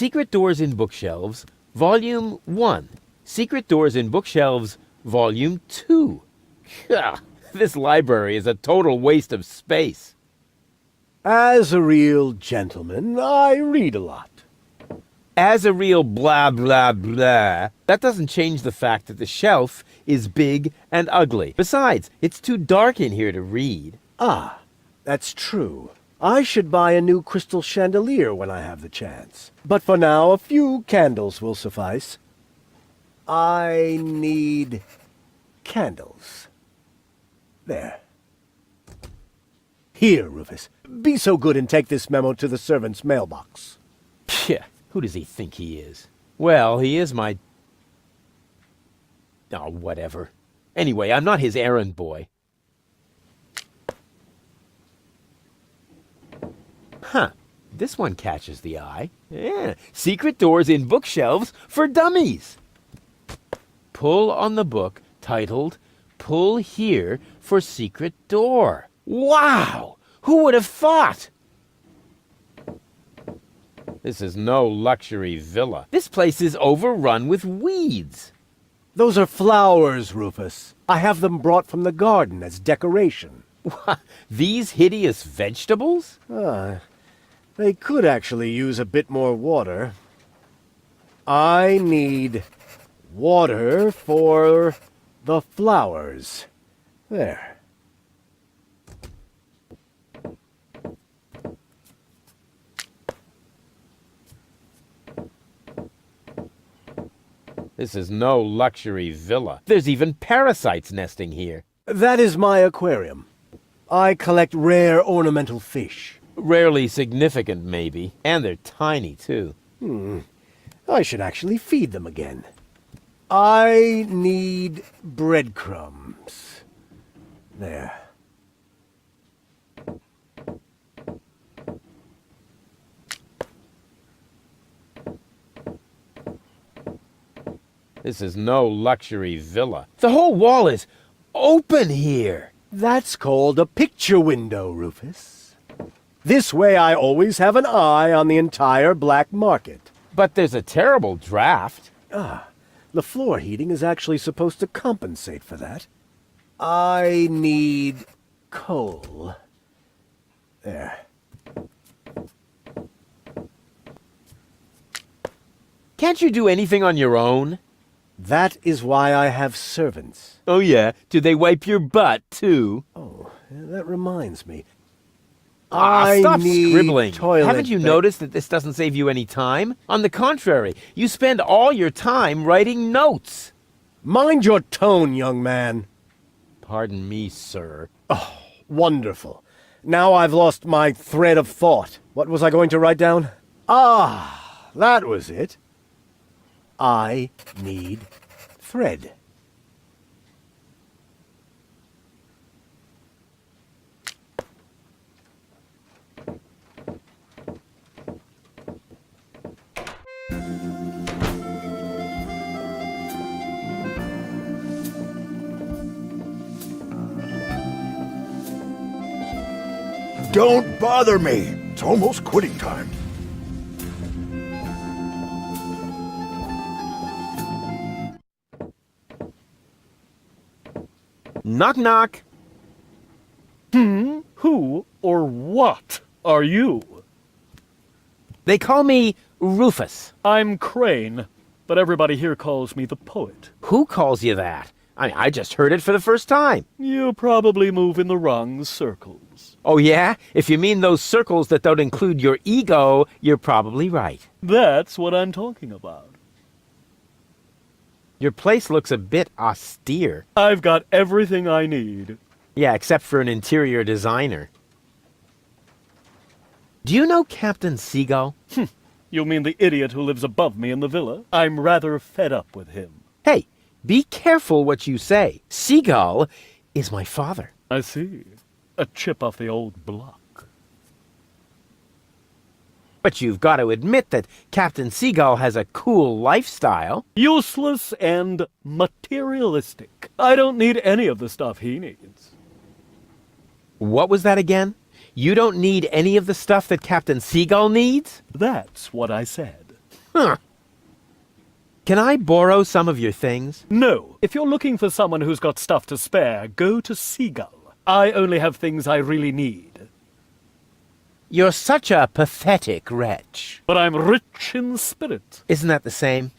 Secret Doors in Bookshelves, Volume 1. Secret Doors in Bookshelves, Volume 2. Gah, this library is a total waste of space. As a real gentleman, I read a lot. As a real blah blah blah, that doesn't change the fact that the shelf is big and ugly. Besides, it's too dark in here to read. Ah, that's true. I should buy a new crystal chandelier when I have the chance. But for now, a few candles will suffice. I need candles. There. Here, Rufus. Be so good and take this memo to the servant's mailbox. Phew, who does he think he is? Well, he is my... Oh, whatever. Anyway, I'm not his errand boy. Huh. This one catches the eye. Yeah. Secret Doors in Bookshelves for Dummies. Pull on the book titled Pull Here for Secret Door. Wow! Who would have thought? This is no luxury villa. This place is overrun with weeds. Those are flowers, Rufus. I have them brought from the garden as decoration. These hideous vegetables? They could actually use a bit more water. I need water for the flowers. There. This is no luxury villa. There's even parasites nesting here. That is my aquarium. I collect rare ornamental fish. Rarely significant, maybe. And they're tiny, too. I should actually feed them again. I need breadcrumbs. There. This is no luxury villa. The whole wall is open here. That's called a picture window, Rufus. This way I always have an eye on the entire black market. But there's a terrible draft. The floor heating is actually supposed to compensate for that. I need coal. There. Can't you do anything on your own? That is why I have servants. Oh, yeah? Do they wipe your butt, too? Oh, that reminds me. Stop scribbling. Toilet Haven't you noticed that this doesn't save you any time? On the contrary, you spend all your time writing notes. Mind your tone, young man. Pardon me, sir. Oh, wonderful. Now I've lost my thread of thought. What was I going to write down? That was it. I need thread. Don't bother me. It's almost quitting time. Knock, knock. Who or what are you? They call me Rufus. I'm Crane, but everybody here calls me the poet. Who calls you that? I just heard it for the first time. You probably move in the wrong circles. Oh, yeah? If you mean those circles that don't include your ego, you're probably right. That's what I'm talking about. Your place looks a bit austere. I've got everything I need. Yeah, except for an interior designer. Do you know Captain Seagull? You mean the idiot who lives above me in the villa? I'm rather fed up with him. Hey, be careful what you say. Seagull is my father. I see. A chip off the old block. But you've got to admit that Captain Seagull has a cool lifestyle. Useless and materialistic. I don't need any of the stuff he needs. What was that again? You don't need any of the stuff that Captain Seagull needs? That's what I said. Huh. Can I borrow some of your things? No. If you're looking for someone who's got stuff to spare, go to Seagull. I only have things I really need. You're such a pathetic wretch. But I'm rich in spirit. Isn't that the same?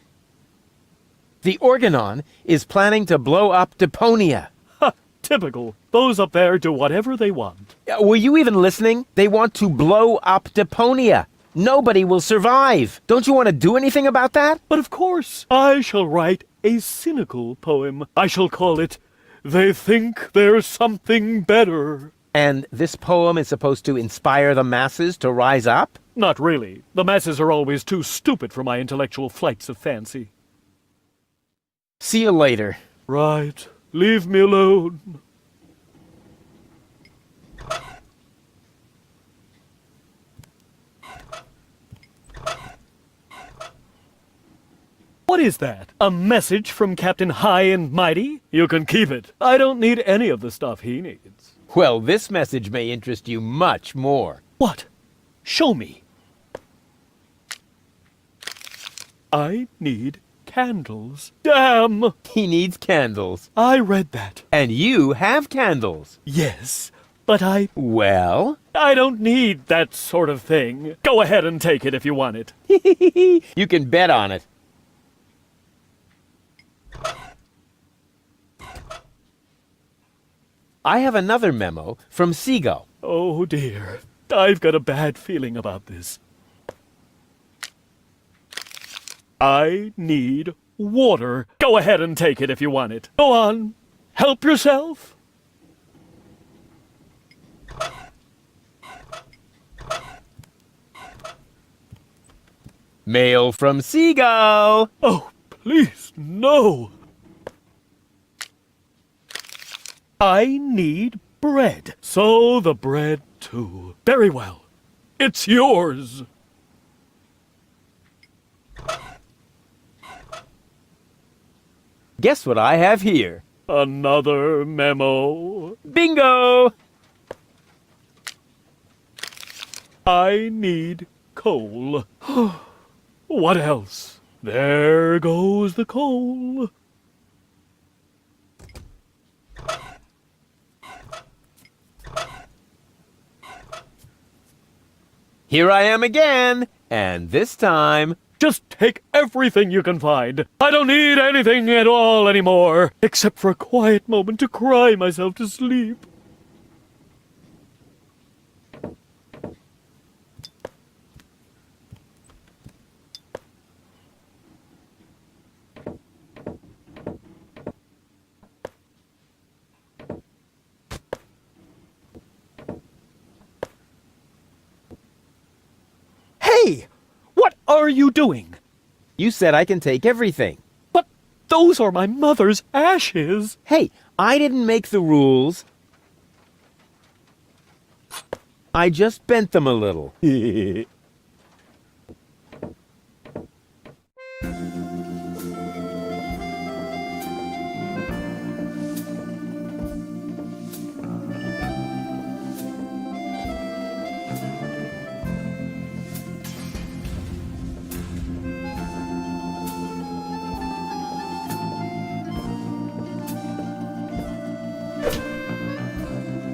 The Organon is planning to blow up Deponia. Ha! Typical. Those up there do whatever they want. Were you even listening? They want to blow up Deponia. Nobody will survive. Don't you want to do anything about that? But of course, I shall write a cynical poem. I shall call it, They Think There's Something Better. And this poem is supposed to inspire the masses to rise up? Not really. The masses are always too stupid for my intellectual flights of fancy. See you later. Right. Leave me alone. What is that? A message from Captain High and Mighty? You can keep it. I don't need any of the stuff he needs. Well, this message may interest you much more. What? Show me. I need candles. Damn! He needs candles. I read that. And you have candles. Yes, but Well? I don't need that sort of thing. Go ahead and take it if you want it. You can bet on it. I have another memo from Seagull. Oh dear. I've got a bad feeling about this. I need water. Go ahead and take it if you want it. Go on. Help yourself. Mail from Seagull. Oh, please, no. I need bread. So the bread, too. Very well. It's yours. Guess what I have here? Another memo. Bingo! I need coal. What else? There goes the coal. Here I am again, and this time... Just take everything you can find. I don't need anything at all anymore, except for a quiet moment to cry myself to sleep. Hey! What are you doing? You said I can take everything. But those are my mother's ashes. Hey, I didn't make the rules. I just bent them a little.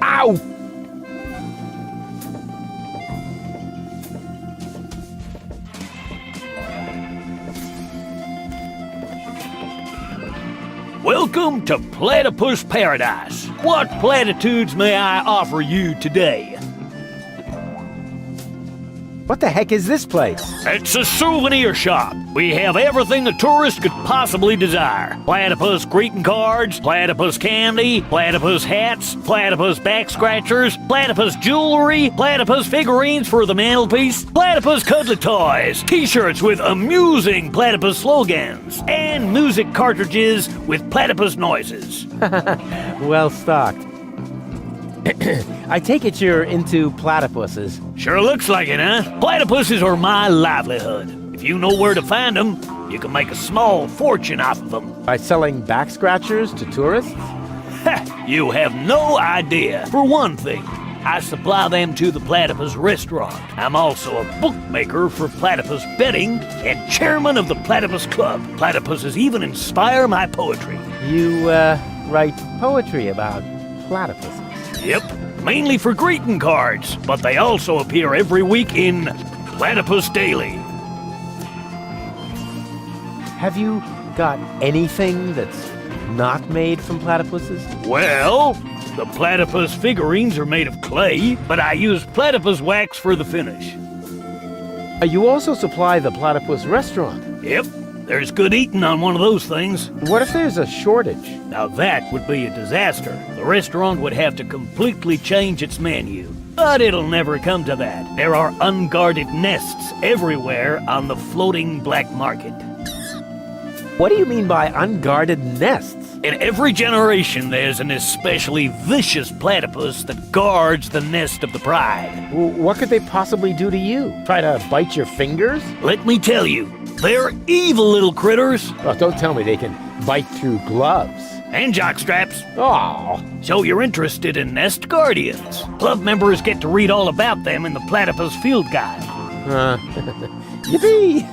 Ow! Welcome to Platypus Paradise. What platitudes may I offer you today? What the heck is this place? It's a souvenir shop. We have everything a tourist could possibly desire. Platypus greeting cards, platypus candy, platypus hats, platypus back scratchers, platypus jewelry, platypus figurines for the mantelpiece, platypus cuddly toys, t-shirts with amusing platypus slogans, and music cartridges with platypus noises. Well stocked. I take it you're into platypuses. Sure looks like it, huh? Platypuses are my livelihood. If you know where to find them, you can make a small fortune off of them. By selling back scratchers to tourists? Ha! You have no idea. For one thing, I supply them to the Platypus restaurant. I'm also a bookmaker for Platypus betting and chairman of the Platypus Club. Platypuses even inspire my poetry. You, write poetry about platypuses. Yep, mainly for greeting cards, but they also appear every week in Platypus Daily. Have you got anything that's not made from platypuses? Well, the platypus figurines are made of clay, but I use platypus wax for the finish. You also supply the platypus restaurant. Yep, there's good eating on one of those things. What if there's a shortage? Now that would be a disaster. The restaurant would have to completely change its menu. But it'll never come to that. There are unguarded nests everywhere on the floating black market. What do you mean by unguarded nests? In every generation, there's an especially vicious platypus that guards the nest of the pride. What could they possibly do to you? Try to bite your fingers? Let me tell you, they're evil little critters. Oh, don't tell me they can bite through gloves. And jockstraps. Oh, So you're interested in nest guardians. Club members get to read all about them in the Platypus Field Guide. yippee!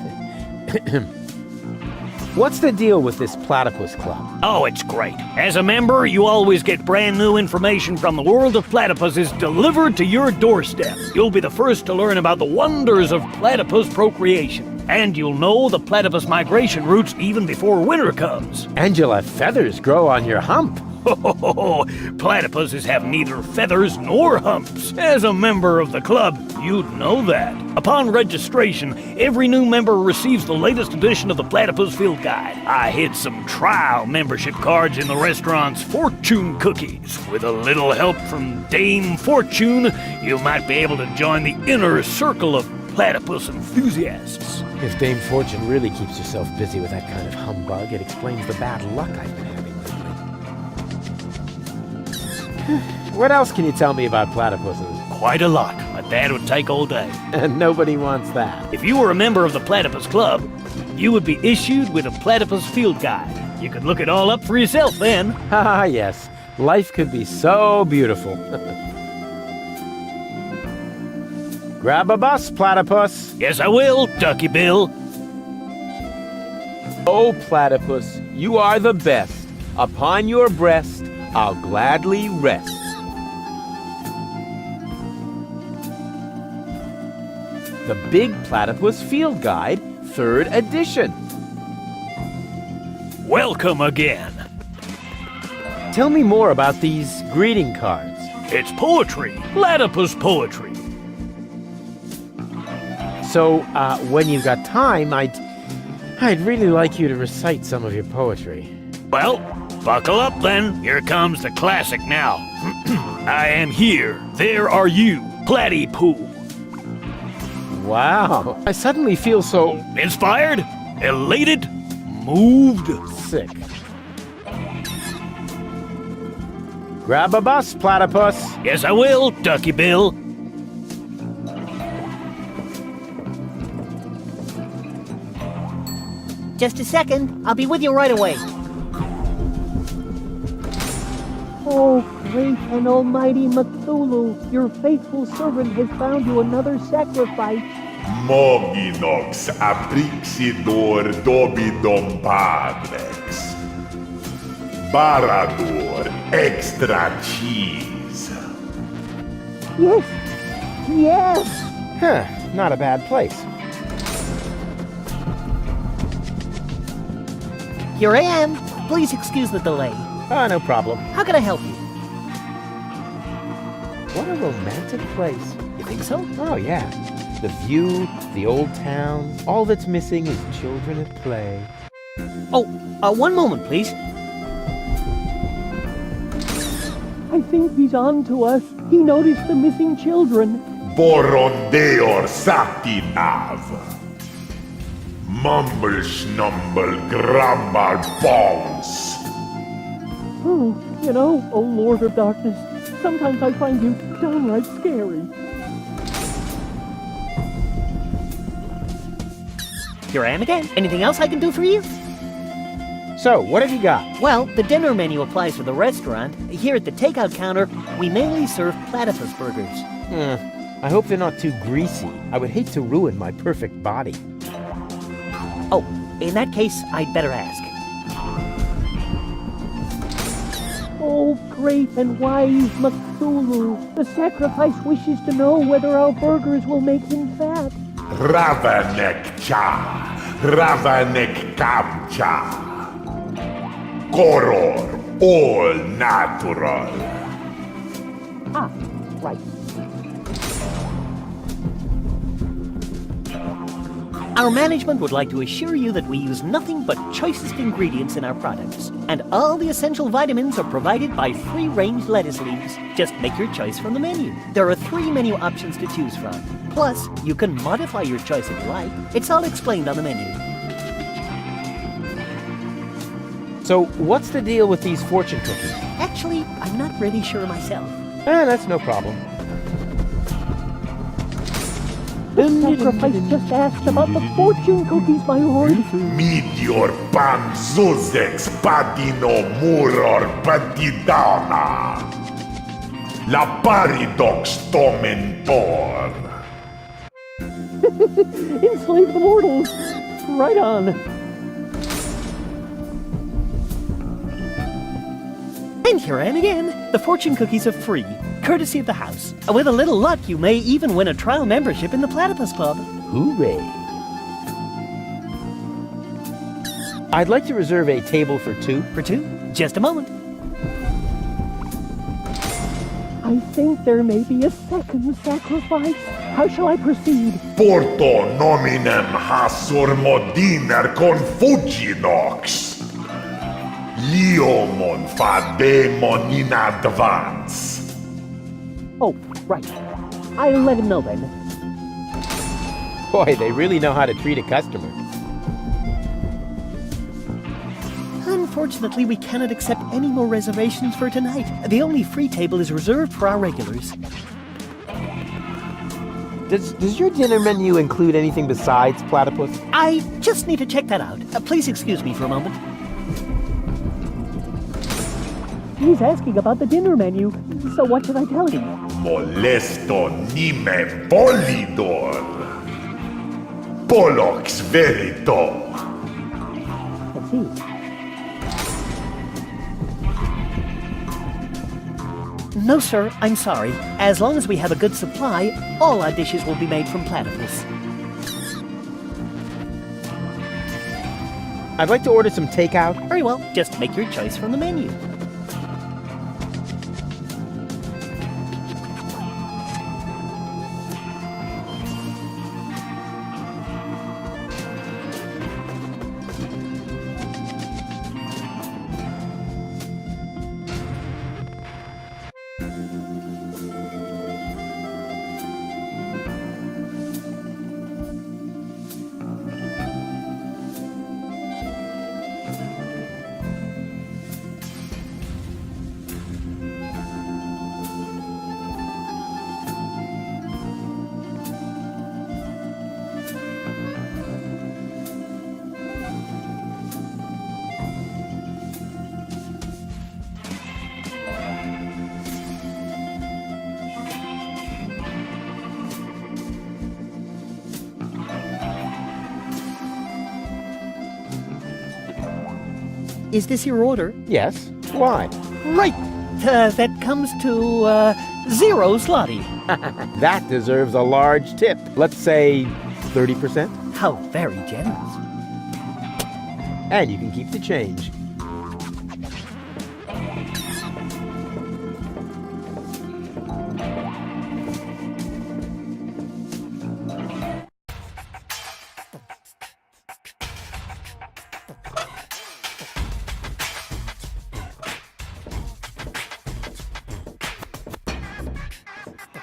What's the deal with this platypus club? Oh, it's great. As a member, you always get brand new information from the world of platypuses delivered to your doorstep. You'll be the first to learn about the wonders of platypus procreation. And you'll know the platypus migration routes even before winter comes. And you'll have feathers grow on your hump. Platypuses have neither feathers nor humps. As a member of the club, you'd know that. Upon registration, every new member receives the latest edition of the Platypus Field Guide. I hid some trial membership cards in the restaurant's fortune cookies. With a little help from Dame Fortune, you might be able to join the inner circle of platypus enthusiasts. If Dame Fortune really keeps herself busy with that kind of humbug, it explains the bad luck I've been having lately. What else can you tell me about platypuses? Quite a lot, but that would take all day. And nobody wants that. If you were a member of the Platypus Club, you would be issued with a Platypus Field Guide. You could look it all up for yourself then. Ah, yes. Life could be so beautiful. Grab a bus, platypus. Yes, I will, Ducky Bill. Oh, platypus, you are the best. Upon your breast, I'll gladly rest. The Big Platypus Field Guide, 3rd edition. Welcome again. Tell me more about these greeting cards. It's poetry, platypus poetry. So, when you've got time, I'd really like you to recite some of your poetry. Well, buckle up then. Here comes the classic now. I am here. There are you, platypus. Wow. I suddenly feel so Inspired? Elated? Moved? sick. Grab a bus, platypus. Yes, I will, Ducky Bill. Just a second. I'll be with you right away. Oh, great and almighty Cthulhu, your faithful servant has found you another sacrifice. Moginox aprixidor dobidom padrex. Barador extra cheese. Yes, yes. Huh, not a bad place. Here I am. Please excuse the delay. No problem. How can I help you? What a romantic place. You think so? Oh, yeah. The view, the old town, all that's missing is children at play. Oh, one moment, please. I think he's on to us. He noticed the missing children. Borondeor satinav. Mumble snumble grumble bones. Oh, you know, oh Lord of Darkness, sometimes I find you downright scary. Here I am again. Anything else I can do for you? So, what have you got? Well, the dinner menu applies to the restaurant. Here at the takeout counter, we mainly serve platypus burgers. I hope they're not too greasy. I would hate to ruin my perfect body. Oh, in that case, I'd better ask. Oh, great and wise Cthulhu, the sacrifice wishes to know whether our burgers will make him fat. Ravanek cha, Ravanek kamcha. Koror, all natural. Ah, right. Our management would like to assure you that we use nothing but choicest ingredients in our products, and all the essential vitamins are provided by free-range lettuce leaves. Just make your choice from the menu. There are 3 menu options to choose from. Plus, you can modify your choice if you like. It's all explained on the menu. So, what's the deal with these fortune cookies? Actually, I'm not really sure myself. That's no problem. The sacrifice just asked about the fortune cookies, my lord. Meteor pan zuzex padino muror patidana. La paridox tomentor. Enslave the mortals. Right on. And here I am again. The fortune cookies are free, courtesy of the house. With a little luck, you may even win a trial membership in the Platypus Club. Hooray! I'd like to reserve a table for 2. For 2? Just a moment. I think there may be a second sacrifice. How shall I proceed? Porto nominem hasur modiner confuginox. Liomon fademon in advance. Oh, right. I'll let him know then. Boy, they really know how to treat a customer. Unfortunately, we cannot accept any more reservations for tonight. The only free table is reserved for our regulars. Does your dinner menu include anything besides platypus? I just need to check that out. Please excuse me for a moment. He's asking about the dinner menu, so what should I tell him? Molesto nime polidor. Polox verito. Let's see. No, sir, I'm sorry. As long as we have a good supply, all our dishes will be made from platypus. I'd like to order some takeout. Very well, just make your choice from the menu. Is this your order? Yes. Why? Right. That comes to, 0 zloty. That deserves a large tip. Let's say 30%. How very generous. And you can keep the change.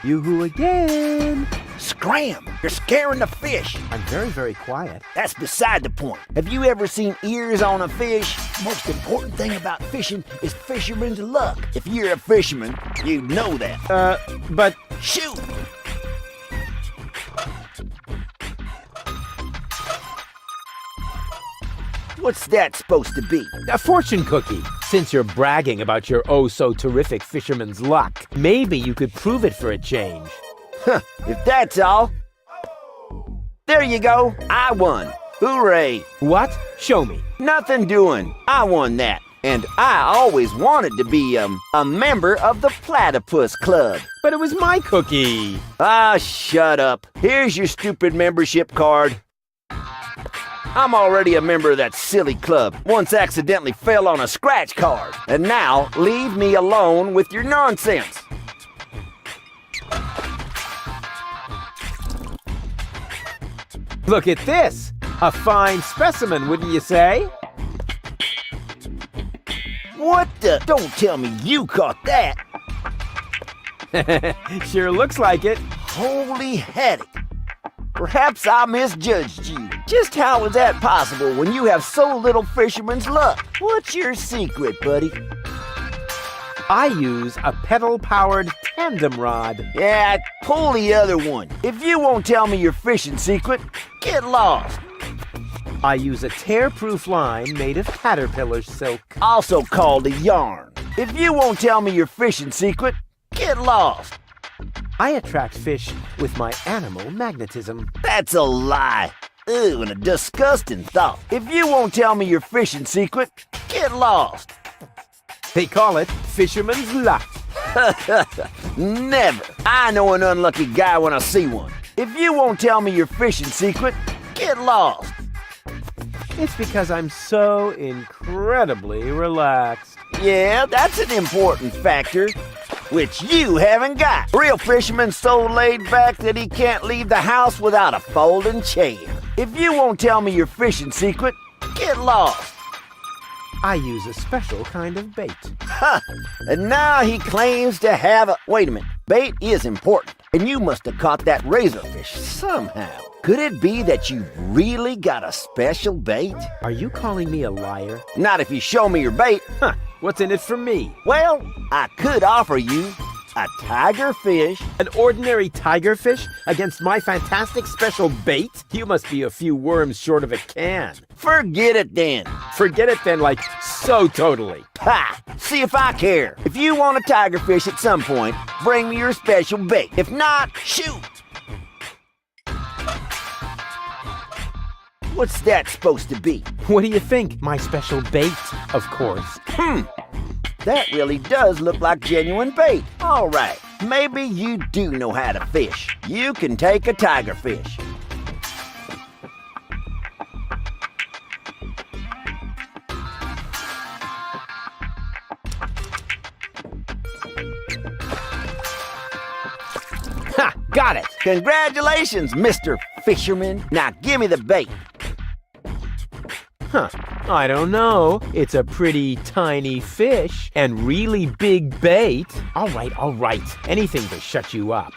Yoo-hoo again! Scram! You're scaring the fish. I'm very, very quiet. That's beside the point. Have you ever seen ears on a fish? Most important thing about fishing is fisherman's luck. If you're a fisherman, you know that. But Shoot! What's that supposed to be? A fortune cookie. Since you're bragging about your oh-so-terrific fisherman's luck, maybe you could prove it for a change. Huh, if that's all. There you go. I won. Hooray. What? Show me. Nothing doing. I won that. And I always wanted to be, a member of the Platypus Club. But it was my cookie. Ah, shut up. Here's your stupid membership card. I'm already a member of that silly club. Once accidentally fell on a scratch card. And now, leave me alone with your nonsense. Look at this. A fine specimen, wouldn't you say? What the? Don't tell me you caught that. Sure looks like it. Holy headache. Perhaps I misjudged you. Just how is that possible when you have so little fisherman's luck? What's your secret, buddy? I use a pedal-powered tandem rod. Yeah, pull the other one. If you won't tell me your fishing secret, get lost. I use a tear-proof line made of caterpillar silk. Also called a yarn. If you won't tell me your fishing secret, get lost. I attract fish with my animal magnetism. That's a lie. Ew, and a disgusting thought. If you won't tell me your fishing secret, get lost. They call it fisherman's luck. Never. I know an unlucky guy when I see one. If you won't tell me your fishing secret, get lost. It's because I'm so incredibly relaxed. Yeah, that's an important factor, which you haven't got. Real fisherman's so laid back that he can't leave the house without a folding chair. If you won't tell me your fishing secret, get lost. I use a special kind of bait. Huh, and now he claims to have a... Wait a minute, bait is important, and you must have caught that razorfish somehow. Could it be that you really got a special bait? Are you calling me a liar? Not if you show me your bait. Huh, what's in it for me? Well, I could offer you a tigerfish. An ordinary tigerfish against my fantastic special bait? You must be a few worms short of a can. Forget it then. Forget it then, like, so totally. Ha! See if I care. If you want a tigerfish at some point, bring me your special bait. If not, shoot! What's that supposed to be? What do you think? My special bait, of course. That really does look like genuine bait. All right, maybe you do know how to fish. You can take a tigerfish. Ha! Got it! Congratulations, Mr. Fisherman. Now give me the bait. Huh. I don't know. It's a pretty tiny fish and really big bait. All right. Anything to shut you up.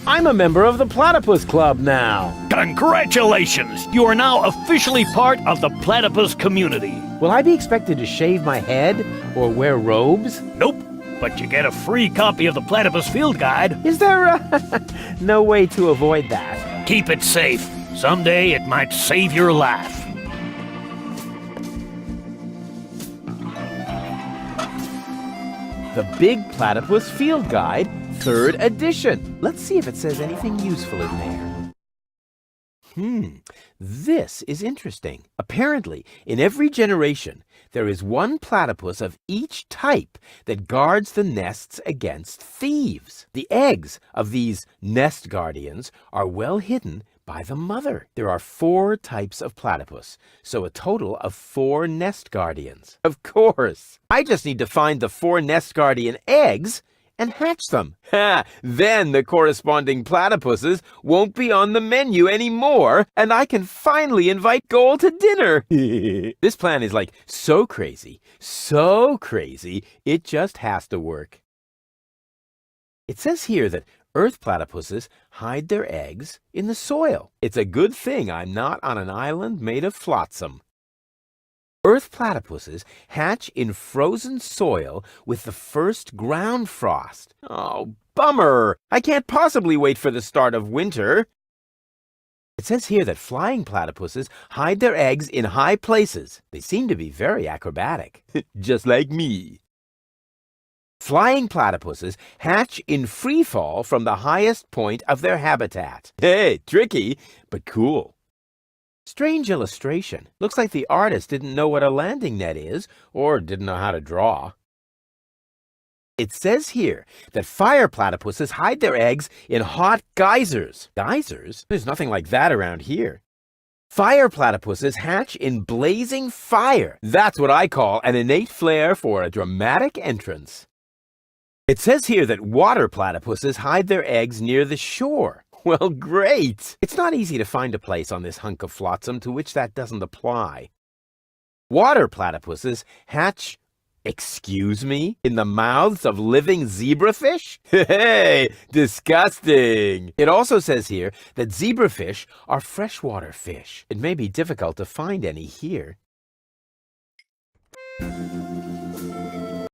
I'm a member of the Platypus Club now. Congratulations! You are now officially part of the platypus community. Will I be expected to shave my head or wear robes? Nope, but you get a free copy of the Platypus Field Guide. Is there no way to avoid that? Keep it safe. Someday it might save your life. The Big Platypus Field Guide, 3rd edition. Let's see if it says anything useful in there. This is interesting. Apparently, in every generation, there is one platypus of each type that guards the nests against thieves. The eggs of these nest guardians are well hidden by the mother. There are 4 types of platypus, so a total of 4 nest guardians. Of course, I just need to find the 4 nest guardian eggs and hatch them. Then the corresponding platypuses won't be on the menu anymore, and I can finally invite Goal to dinner. This plan is like so crazy, it just has to work. It says here that Earth platypuses hide their eggs in the soil. It's a good thing I'm not on an island made of flotsam. Earth platypuses hatch in frozen soil with the first ground frost. Oh, bummer! I can't possibly wait for the start of winter. It says here that flying platypuses hide their eggs in high places. They seem to be very acrobatic, just like me. Flying platypuses hatch in free fall from the highest point of their habitat. Hey, tricky, but cool. Strange illustration. Looks like the artist didn't know what a landing net is, or didn't know how to draw. It says here that fire platypuses hide their eggs in hot geysers. Geysers? There's nothing like that around here. Fire platypuses hatch in blazing fire. That's what I call an innate flair for a dramatic entrance. It says here that water platypuses hide their eggs near the shore. Well, great! It's not easy to find a place on this hunk of flotsam to which that doesn't apply. Water platypuses hatch, excuse me, in the mouths of living zebrafish? Hey, disgusting! It also says here that zebrafish are freshwater fish. It may be difficult to find any here.